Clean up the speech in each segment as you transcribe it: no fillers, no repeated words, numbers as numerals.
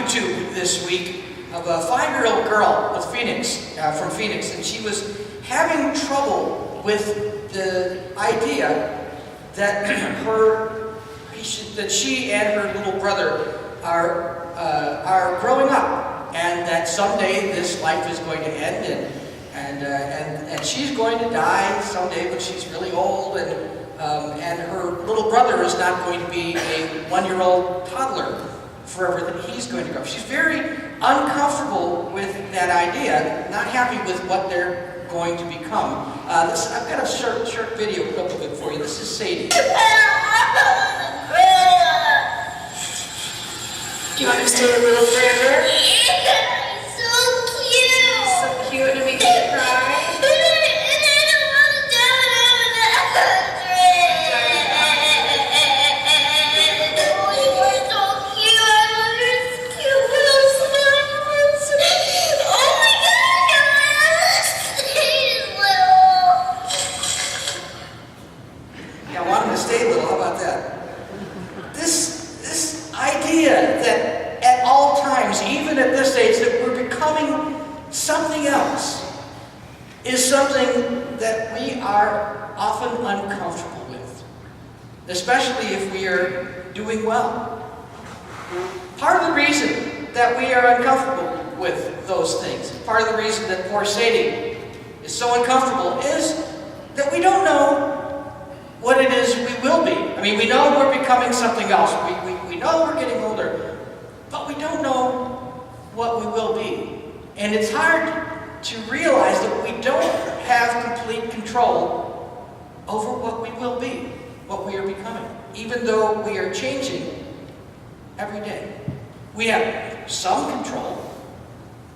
YouTube this week of a 5-year-old girl with from Phoenix, and she was having trouble with the idea that that she and her little brother are growing up, and that someday this life is going to end, and she's going to die someday when she's really old, and her little brother is not going to be a 1-year-old toddler forever, that he's going to grow up. She's very uncomfortable with that idea, not happy with what they're going to become. I've got a short video clip of it for you. This is Sadie. Do you want to stay a little forever? So cute. So cute, and it makes you cry. Something else is something that we are often uncomfortable with, especially if we are doing well. Part of the reason that we are uncomfortable with those things, part of the reason that poor Sadie is so uncomfortable, is that we don't know what it is we will be. I mean, we know we're becoming something else. We know we're getting older, but we don't know what we will be. And it's hard to realize that we don't have complete control over what we will be, what we are becoming, even though we are changing every day. We have some control,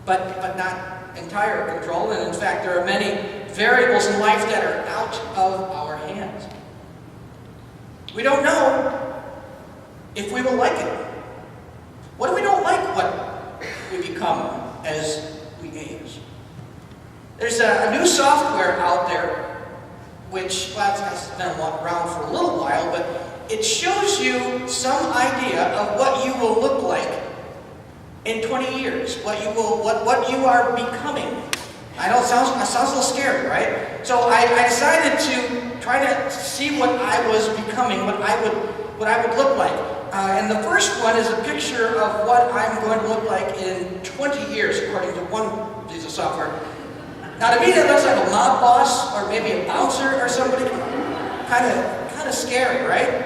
but not entire control. And in fact, there are many variables in life that are out of our hands. We don't know if we will like it. What if we don't like what we become as we age? There's a new software out there which, well, it's been around for a little while, but it shows you some idea of what you will look like in 20 years, what you are becoming. I know it sounds a little scary, right? So I decided to try to see what I was becoming, what I would look like. And the first one is a picture of what I'm going to look like in 20 years, according to one piece of software. Now, to me, that looks like a mob boss, or maybe a bouncer or somebody. Kind of scary, right?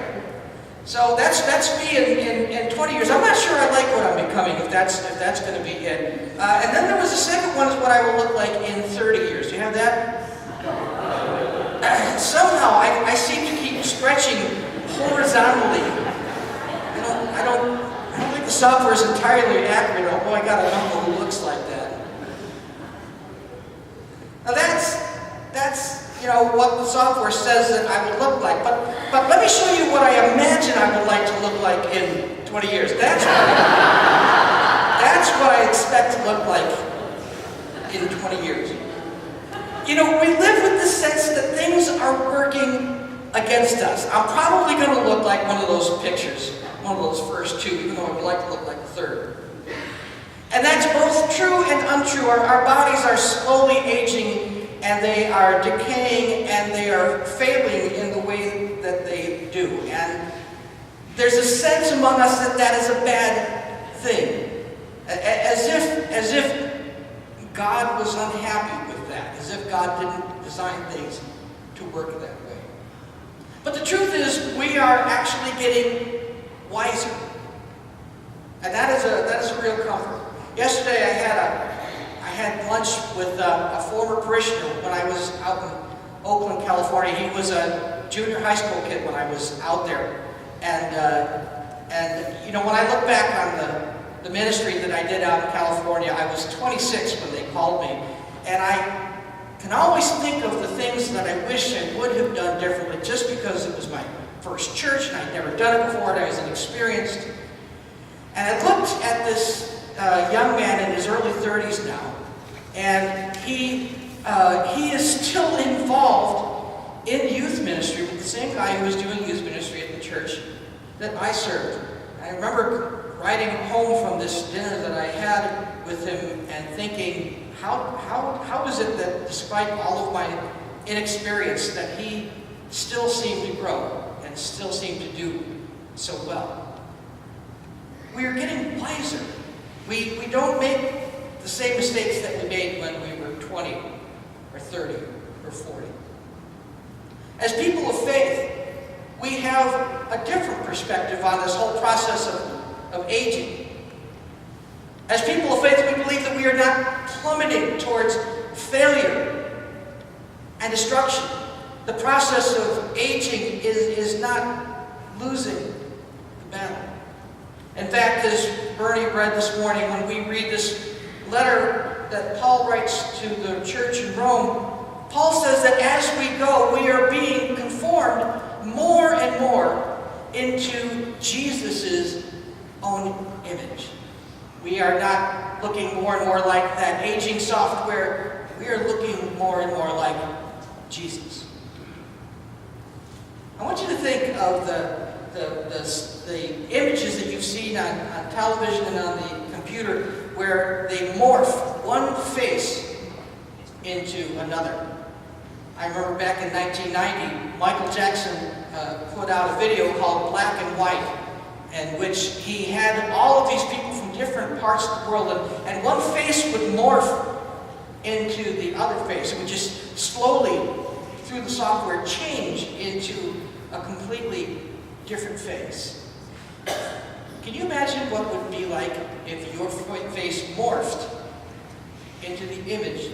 So that's me in 20 years. I'm not sure I like what I'm becoming, if that's going to be it. And then there was the second one, is what I will look like in 30 years. Do you have that? Somehow I seem to keep stretching horizontally. I don't think the software is entirely accurate, although I got an uncle who looks like that. Now that's what the software says that I would look like. But let me show you what I imagine I would like to look like in 20 years. That's what I expect to look like in 20 years. You know, we live with the sense that things are working against us. I'm probably going to look like one of those pictures, one of those first two, even though I would like to look like the third. And that's both true and untrue. Our bodies are slowly aging, and they are decaying, and they are failing in the way that they do. And there's a sense among us that that is a bad thing. As if God was unhappy with that, as if God didn't design things to work that way. But the truth is, we are actually getting wiser. And that is a real comfort. Yesterday I had lunch with a former parishioner when I was out in Oakland, California. He was a junior high school kid when I was out there. And you know, when I look back on the ministry that I did out in California, I was 26 when they called me. And I can always think of the things that I wish I would have done differently, just because it was my first church and I'd never done it before and I was inexperienced. And I looked at this young man in his early 30s now, and he is still involved in youth ministry with the same guy who was doing youth ministry at the church that I served. I remember riding home from this dinner that I had with him and thinking, how is it that despite all of my inexperience that he still seemed to grow and still seemed to do so well? We are getting wiser. We don't make the same mistakes that we made when we were 20 or 30 or 40. As people of faith, we have a different perspective on this whole process of aging. As people of faith, we believe that we are not plummeting towards failure and destruction. The process of aging is not losing the battle. In fact, as Bernie read this morning, when we read this letter that Paul writes to the church in Rome, Paul says that as we go, we are being conformed more and more into Jesus' own image. We are not looking more and more like that aging software. We are looking more and more like Jesus. I want you to think of the images that you've seen on television and on the computer where they morph one face into another. I remember back in 1990, Michael Jackson put out a video called Black and White, in which he had all of these people from different parts of the world, and one face would morph into the other face. It would just slowly, through the software, change into a completely different face. Can you imagine what it would be like if your face morphed into the image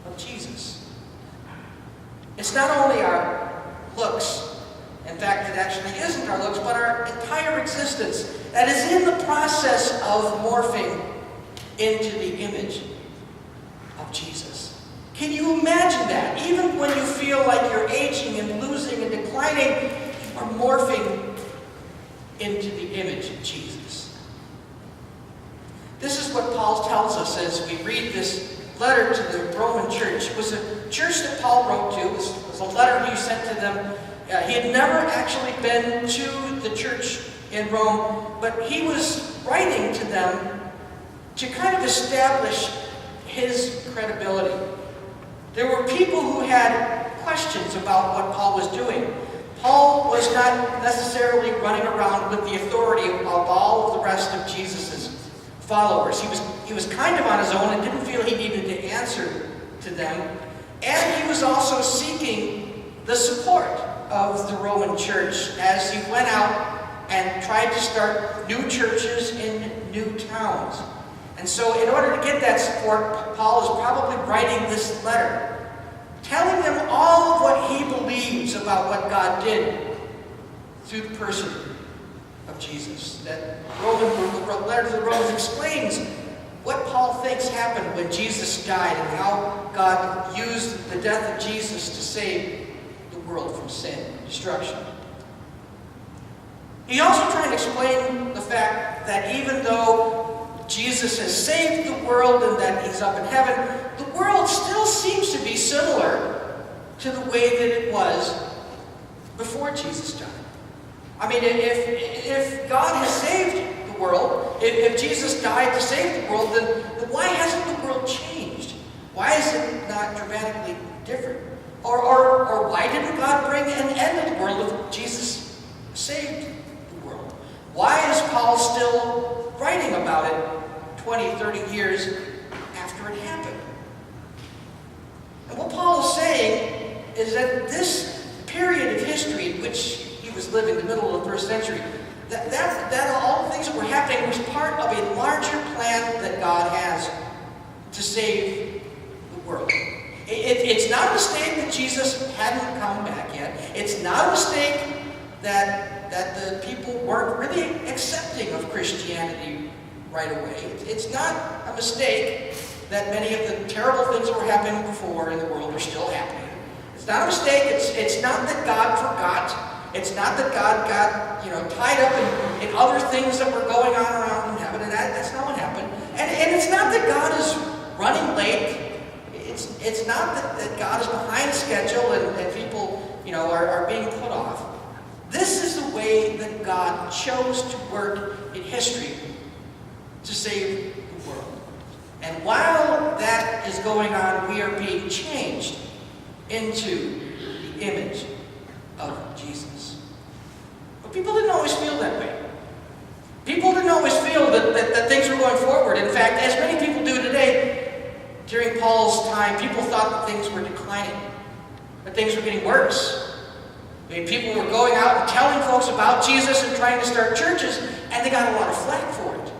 of Jesus? It's not only our looks, in fact, it actually isn't our looks, but our entire existence that is in the process of morphing into the image of Jesus. Can you imagine that? Even when you feel like you're aging and losing and declining, you are morphing into the image of Jesus. This is what Paul tells us as we read this letter to the Roman church. It was a church that Paul wrote to. It was a letter he sent to them. He had never actually been to the church in Rome, but he was writing to them to kind of establish his credibility. There were people who had questions about what Paul was doing. Paul was not necessarily running around with the authority of all of the rest of Jesus' followers. He was kind of on his own and didn't feel he needed to answer to them. And he was also seeking the support of the Roman church as he went out and tried to start new churches in new towns. And so in order to get that support, Paul is probably writing this letter, telling them all of what he believes about what God did through the person of Jesus. That the letter to the Romans explains what Paul thinks happened when Jesus died and how God used the death of Jesus to save the world from sin and destruction. He also tried to explain the fact that even though Jesus has saved the world and that he's up in heaven, the world still seems to be similar to the way that it was before Jesus died. I mean, if God has saved the world, if Jesus died to save the world, then why hasn't the world changed? Why is it not dramatically different? Or why didn't God bring an end to the world if Jesus saved the world? Why is Paul still writing about it 20, 30 years after it happened? And what Paul is saying is that this period of history in which he was living, the middle of the first century, that all the things that were happening was part of a larger plan that God has to save the world. It's not a mistake that Jesus hadn't come back yet. It's not a mistake that the people weren't really accepting of Christianity right away. It's not a mistake that many of the terrible things that were happening before in the world are still happening. It's not a mistake. It's not that God forgot. It's not that God got tied up in other things that were going on around in heaven, and that's not what happened. And it's not that God is running late. It's not that God is behind schedule and people are being put off. This is the way that God chose to work in history to save the world. And while that is going on, we are being changed into the image of Jesus. But people didn't always feel that way. People didn't always feel that things were going forward. In fact, as many people do today, during Paul's time, people thought that things were declining, that things were getting worse. I mean, people were going out and telling folks about Jesus and trying to start churches, and they got a lot of flack for it.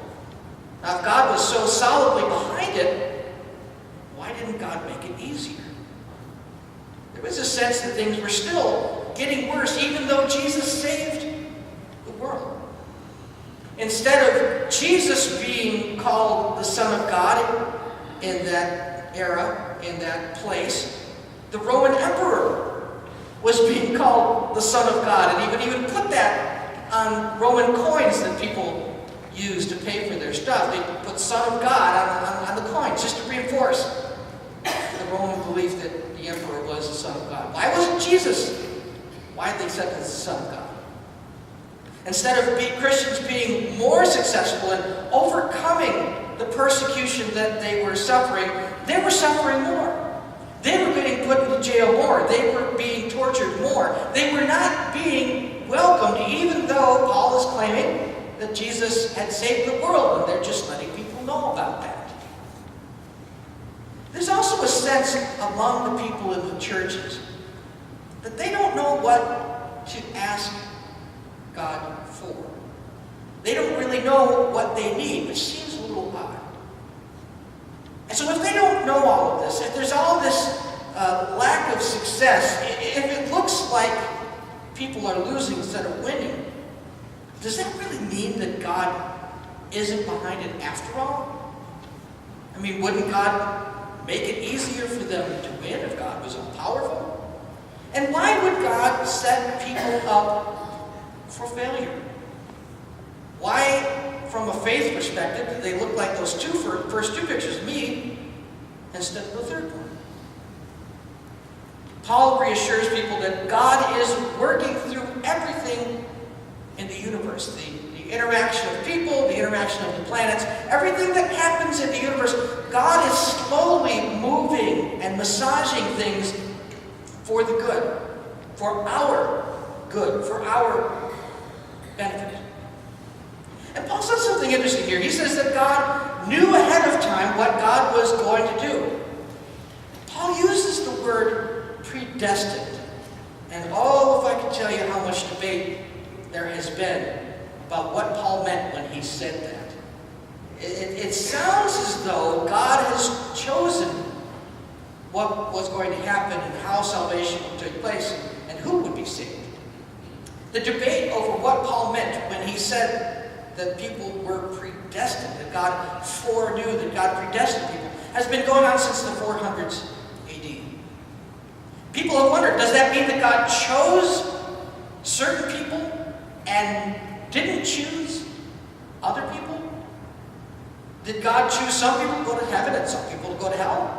Now, if God was so solidly behind it, why didn't God make it easier? There was a sense that things were still getting worse, even though Jesus saved the world. Instead of Jesus being called the Son of God in that era, in that place, the Roman Emperor was being called the Son of God. And even put that on Roman coins that people used to pay for their stuff. They put Son of God on the coins just to reinforce the Roman belief that the Emperor was the Son of God. Why wasn't Jesus widely accepted as the Son of God? Instead of Christians being more successful in overcoming the persecution that they were suffering more. They were getting put into jail more. They were being tortured more. They were not being welcomed, even though Paul is claiming that Jesus had saved the world, and they're just letting people know about that. There's also a sense among the people in the churches that they don't know what to ask God for. They don't really know what they need, which seems a little odd. And so if they don't know all of this, if there's all this lack of success, if it looks like people are losing instead of winning, does that really mean that God isn't behind it after all? I mean, wouldn't God make it easier for them to win if God was all powerful? And why would God set people up for failure? Why, from a faith perspective, do they look like those first two pictures of me instead of the third one? Paul reassures people that God is working through everything in the universe. The interaction of people, the interaction of the planets, everything that happens in the universe, God is slowly moving and massaging things for the good, for our good, for our benefit. And Paul says something interesting here. He says that God knew ahead of time what God was going to do. Paul uses the word predestined. And oh, if I could tell you how much debate there has been about what Paul meant when he said that. It sounds as though God has chosen what was going to happen and how salvation would take place and who would be saved. The debate over what Paul meant when he said that people were predestined, that God foreknew, that God predestined people, has been going on since the 400s AD. People have wondered, does that mean that God chose certain people and didn't choose other people? Did God choose some people to go to heaven and some people to go to hell?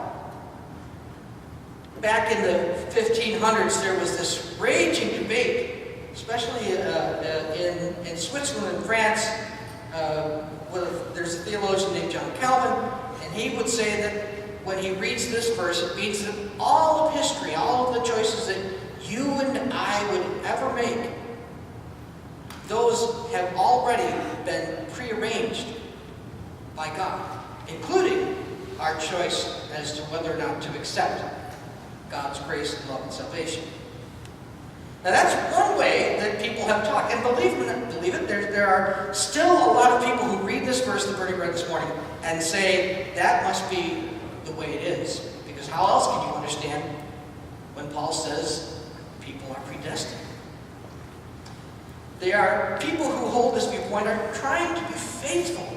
Back in the 1500s, there was this raging debate, especially in Switzerland and France. There's a theologian named John Calvin, and he would say that when he reads this verse, it means that all of history, all of the choices that you and I would ever make, those have already been prearranged by God, including our choice as to whether or not to accept God's grace and love and salvation. Now that's one way that people have talked, and believe it, there are still a lot of people who read this verse that Bernie read this morning and say that must be the way it is, because how else can you understand when Paul says people are predestined? There are people who hold this viewpoint are trying to be faithful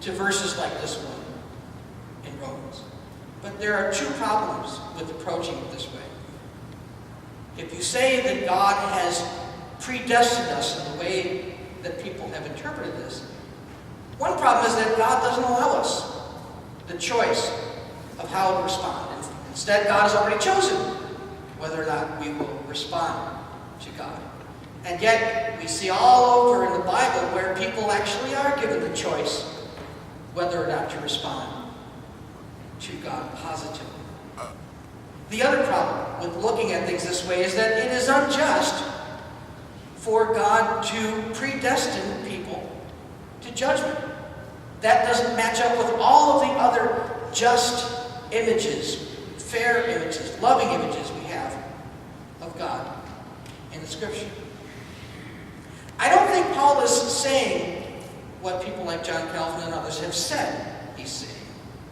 to verses like this one in Romans. But there are two problems with approaching it this way. If you say that God has predestined us in the way that people have interpreted this, one problem is that God doesn't allow us the choice of how to respond. Instead, God has already chosen whether or not we will respond to God. And yet, we see all over in the Bible where people actually are given the choice whether or not to respond to God positively. The other problem with looking at things this way is that it is unjust for God to predestine people to judgment. That doesn't match up with all of the other just images, fair images, loving images we have of God in the Scripture. I don't think Paul is saying what people like John Calvin and others have said he's saying.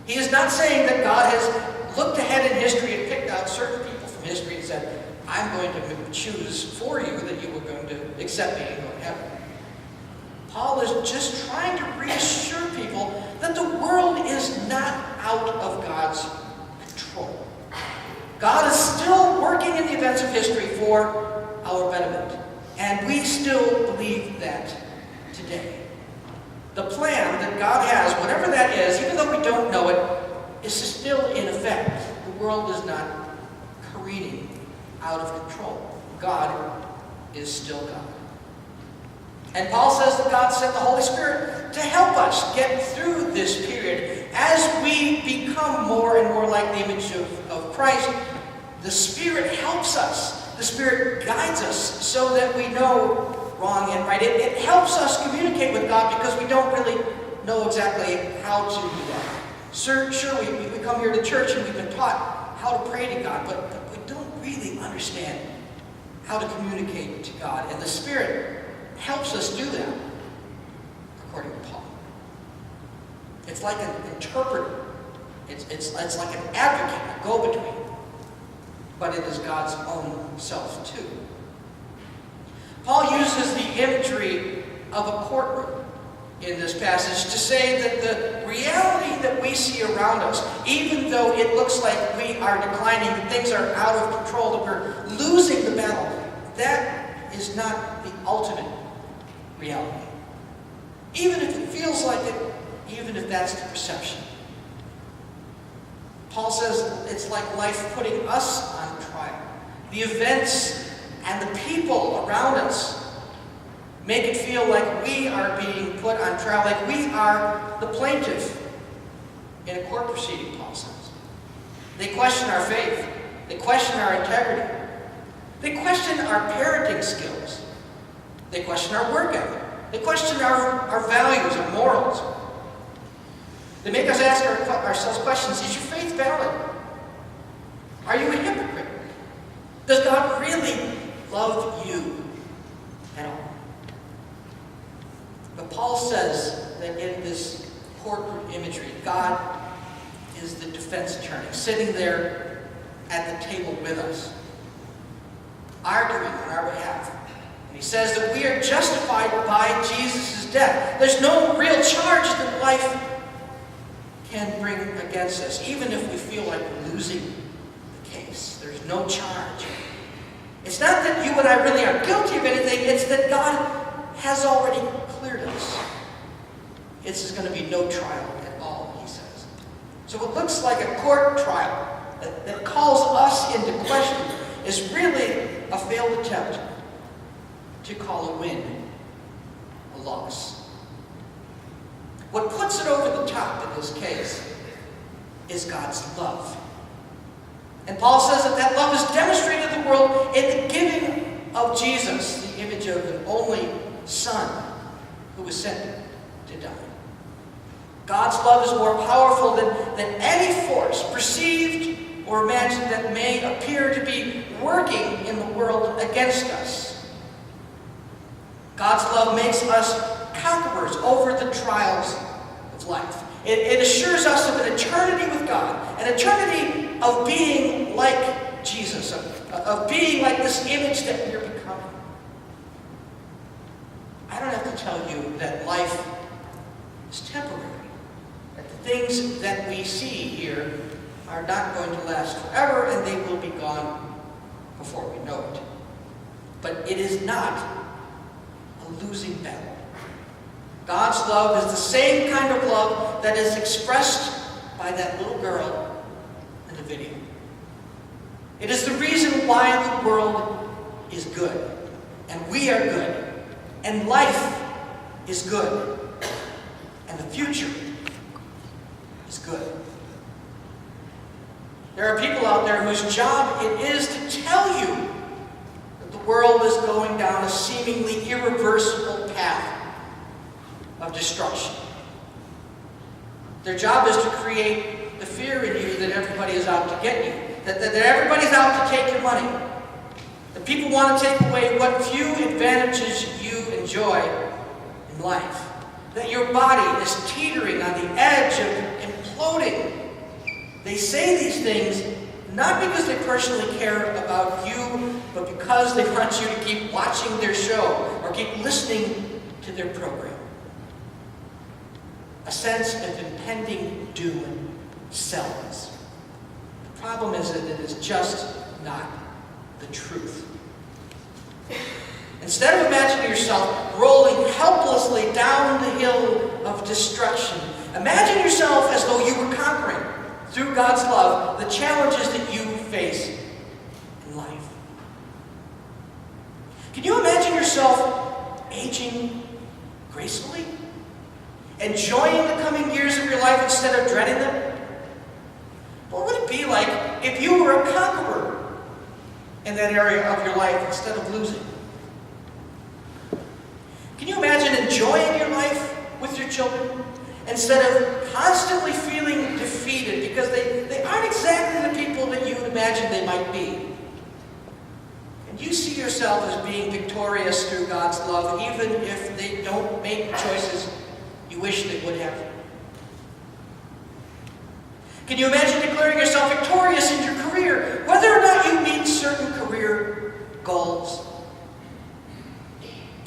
He is not saying that God has looked ahead in history and picked out certain people from history and said, I'm going to choose for you that you are going to accept me and go to heaven. Paul is just trying to reassure people that the world is not out of God's control. God is still working in the events of history for our betterment. And we still believe that today. The plan that God has, whatever that is, even though we don't know it, is still in effect. The world is not careening out of control. God is still God. And Paul says that God sent the Holy Spirit to help us get through this period. As we become more and more like the image of Christ, the Spirit helps us. The Spirit guides us so that we know wrong and right. It helps us communicate with God because we don't really know exactly how to do that. Sure, we come here to church and we've been taught how to pray to God, but we don't really understand how to communicate to God. And the Spirit helps us do that, according to Paul. It's like an interpreter. It's like an advocate, a go-between. But it is God's own self, too. Paul uses the imagery of a courtroom in this passage to say that the reality that we see around us, even though it looks like we are declining, that things are out of control, that we're losing the battle, that is not the ultimate reality. Even if it feels like it, even if that's the perception. Paul says it's like life putting us on trial. The events and the people around us make it feel like we are being put on trial, like we are the plaintiff in a court proceeding, Paul says. They question our faith. They question our integrity. They question our parenting skills. They question our work ethic. They question our values, our morals. They make us ask ourselves questions. Is your faith valid? Are you a hypocrite? Does God really love you at all? But Paul says that in this courtroom imagery, God is the defense attorney, sitting there at the table with us, arguing on our behalf. And he says that we are justified by Jesus' death. There's no real charge that life can bring against us, even if we feel like we're losing the case. There's no charge. It's not that you and I really are guilty of anything, it's that God has already cleared us. It's going to be no trial at all, he says. So what looks like a court trial that calls us into question is really a failed attempt to call a win a loss. What puts it over the top in this case is God's love. And Paul says that that love is demonstrated in the world in the giving of Jesus, the image of an only Son who was sent to die. God's love is more powerful than any force, perceived or imagined, that may appear to be working in the world against us. God's love makes us conquerors over the trials of life. It assures us of an eternity with God, an eternity of being like Jesus, of being like this image that we're becoming. I don't have to tell you that life is temporary, that the things that we see here are not going to last forever, and they will be gone before we know it. But it is not a losing battle. God's love is the same kind of love that is expressed by that little girl in the video. It is the reason why the world is good. and we are good, and life is good, and the future is good. There are people out there whose job it is to tell you that the world is going down a seemingly irreversible path of destruction. Their job is to create the fear in you that everybody is out to get you, that everybody's out to take your money, that people want to take away what few advantages you enjoy in life, that your body is teetering on the edge of imploding. They say these things not because they personally care about you, but because they want you to keep watching their show or keep listening to their program. A sense of impending doom sells. The problem is that it is just not the truth. Instead of imagining yourself rolling helplessly down the hill of destruction, imagine yourself as though you were conquering, through God's love, the challenges that you face in life. Can you imagine yourself aging gracefully? Enjoying the coming years of your life instead of dreading them? What would it be like if you were a conqueror in that area of your life instead of losing? Can you imagine enjoying your life with your children instead of constantly feeling defeated because they aren't exactly the people that you imagine they might be? And you see yourself as being victorious through God's love, even if they don't make choices you wish they would have. Can you imagine declaring yourself victorious in your career, whether or not you meet certain career goals?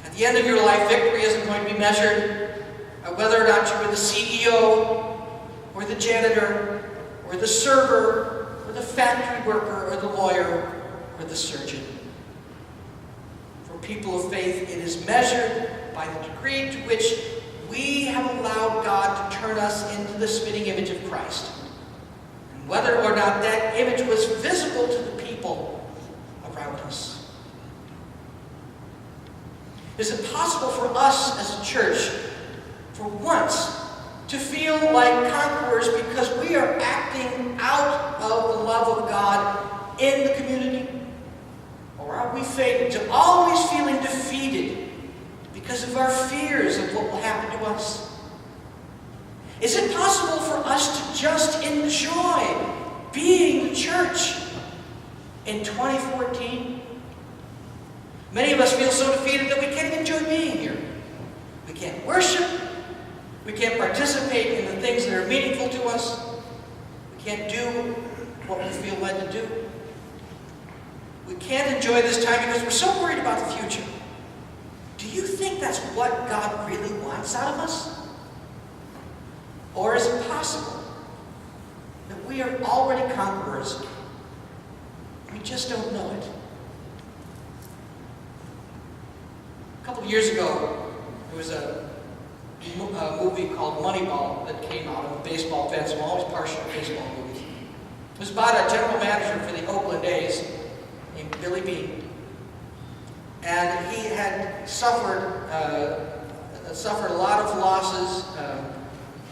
At the end of your life, victory isn't going to be measured by whether or not you were the CEO, or the janitor, or the server, or the factory worker, or the lawyer, or the surgeon. For people of faith, it is measured by the degree to which we have allowed God to turn us into the spitting image of Christ, and whether or not that image was visible to the people around us. Is it possible for us as a church, for once, to feel like conquerors because we are acting out of the love of God in the community? Or are we fading to always feeling defeated because of our fears of what will happen to us? Is it possible for us to just enjoy being the church in 2014? Many of us feel so defeated that we can't even enjoy being here. We can't worship. We can't participate in the things that are meaningful to us. We can't do what we feel led to do. We can't enjoy this time because we're so worried about the future. Do you think that's what God really wants out of us? Or is it possible that we are already conquerors? We just don't know it. A couple of years ago, there was a movie called Moneyball that came out. I'm a baseball fan, so I'm always partial to baseball movies. It was about a general manager for the Oakland A's named Billy Beane. And he had suffered a lot of losses.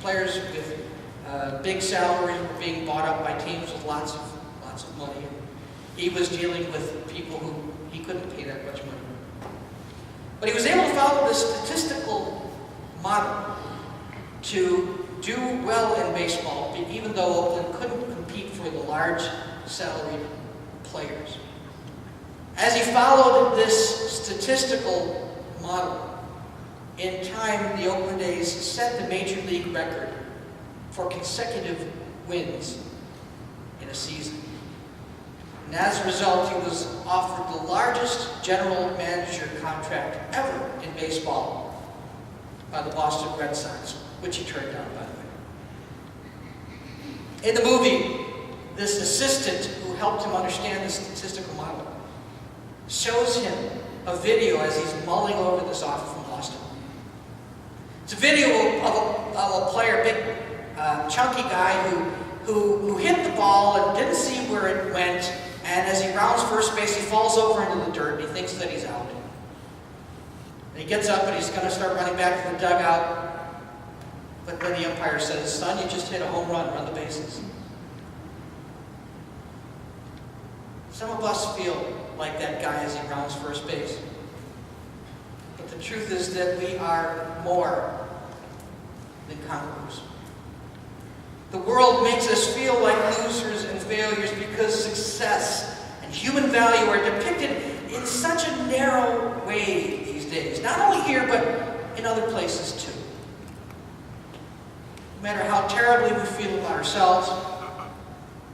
Players with big salaries were being bought up by teams with lots of money. He was dealing with people who he couldn't pay that much money. But he was able to follow this statistical model to do well in baseball, even though Oakland couldn't compete for the large salaried players. As he followed this statistical model, in time the Oakland A's set the major league record for consecutive wins in a season. And as a result, he was offered the largest general manager contract ever in baseball by the Boston Red Sox, which he turned down, by the way. In the movie, this assistant who helped him understand the statistical model shows him a video as he's mulling over this offer from Boston. It's a video of a player, big, chunky guy who hit the ball and didn't see where it went, and as he rounds first base, he falls over into the dirt and he thinks that he's out. And he gets up and he's going to start running back to the dugout. But then the umpire says, "Son, you just hit a home run the bases." Some of us feel like that guy as he rounds first base. But the truth is that we are more than conquerors. The world makes us feel like losers and failures because success and human value are depicted in such a narrow way these days. Not only here, but in other places too. No matter how terribly we feel about ourselves,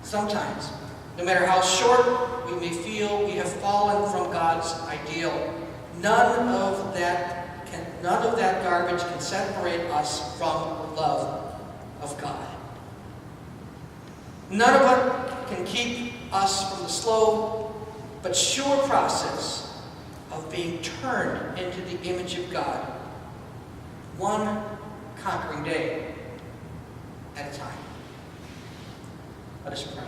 sometimes, no matter how short we may feel we have fallen from God's ideal, none of that garbage can separate us from the love of God. None of it can keep us from the slow but sure process of being turned into the image of God, one conquering day at a time. Let us pray.